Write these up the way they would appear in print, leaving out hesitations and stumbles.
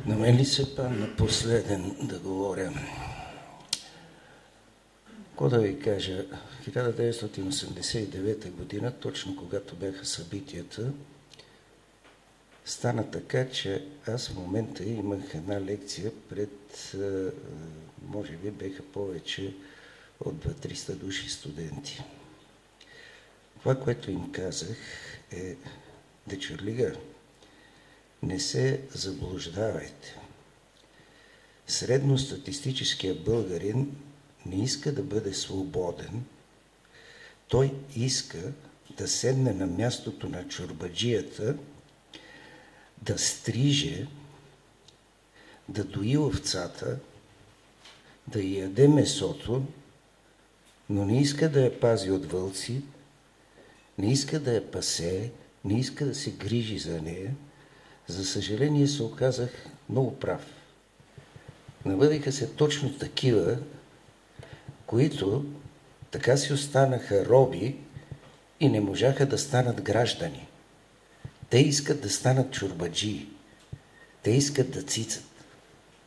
На мен ли се падна последен да говоря? Какво да ви кажа? 1989 година, точно когато бяха събитията, стана така, че аз в момента имах една лекция пред, може би беха повече от 200-300 души студенти. Това, което им казах е: дечерлига, не се заблуждавайте. Средностатистическият българин не иска да бъде свободен. Той иска да седне на мястото на чорбаджията, да стриже, да дои овцата, да яде месото, но не иска да я пази от вълци, не иска да я пасе, не иска да се грижи за нея. За съжаление се оказах много прав. Навъдиха се точно такива, които така си останаха роби и не можаха да станат граждани. Те искат да станат чорбаджии. Те искат да цицат.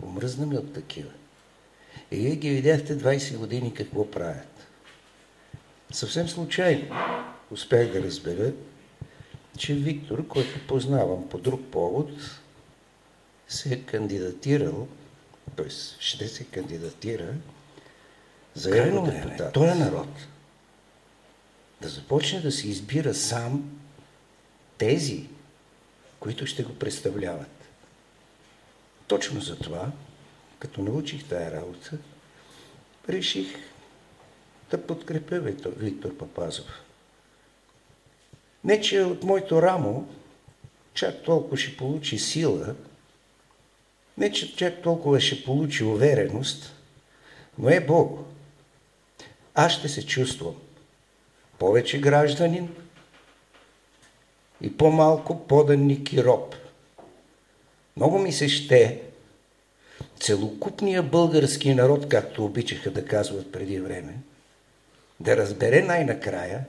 Омръзна ми от такива. И вие ги видяхте 20 години какво правят. Съвсем случайно успях да разбера, че Виктор, който познавам по друг повод, се е кандидатирал, т.е. ще се кандидатира за евродепутат. Той е народ. Да започне да се избира сам тези, които ще го представляват. Точно за това, като научих тая работа, реших да подкрепя Виктор Папазов. Не, че от моето рамо чак толкова ще получи сила, не, че чак толкова ще получи увереност, но е Бог. Аз ще се чувствам повече гражданин и по-малко поданник и роб. Много ми се ще целокупния български народ, както обичаха да казват преди време, да разбере най-накрая,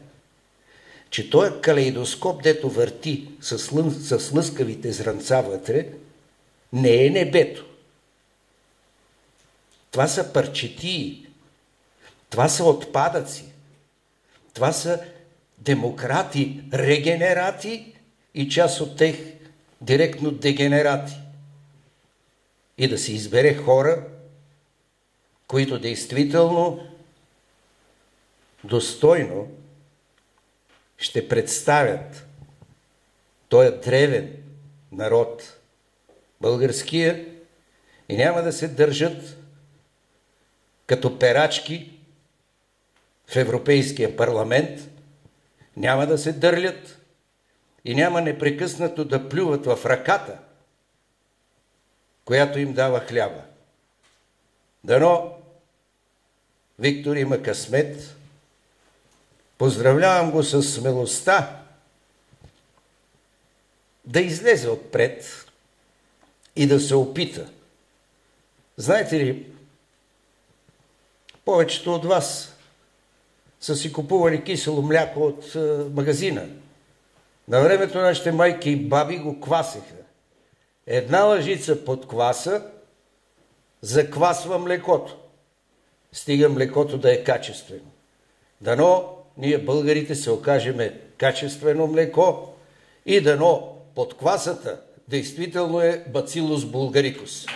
че този калейдоскоп, дето върти с лъскавите зранца вътре, не е небето. Това са парчетии, това са отпадъци, това са демократи, регенерати и част от тях директно дегенерати. И да се избере хора, които действително достойно ще представят този древен народ, българския, и няма да се държат като перачки в Европейския парламент, няма да се дърлят и няма непрекъснато да плюват в ръката, която им дава хляба. Дано Виктор има късмет. Поздравлявам го с смелостта да излезе отпред и да се опита. Знаете ли, повечето от вас са си купували кисело мляко от магазина. На времето нашите майки и баби го квасеха. Една лъжица под кваса заквасва млекото. Стига млекото да е качествено. Дано ние българите се окажеме качествено млеко и дано под квасата действително е Bacillus bulgaricus.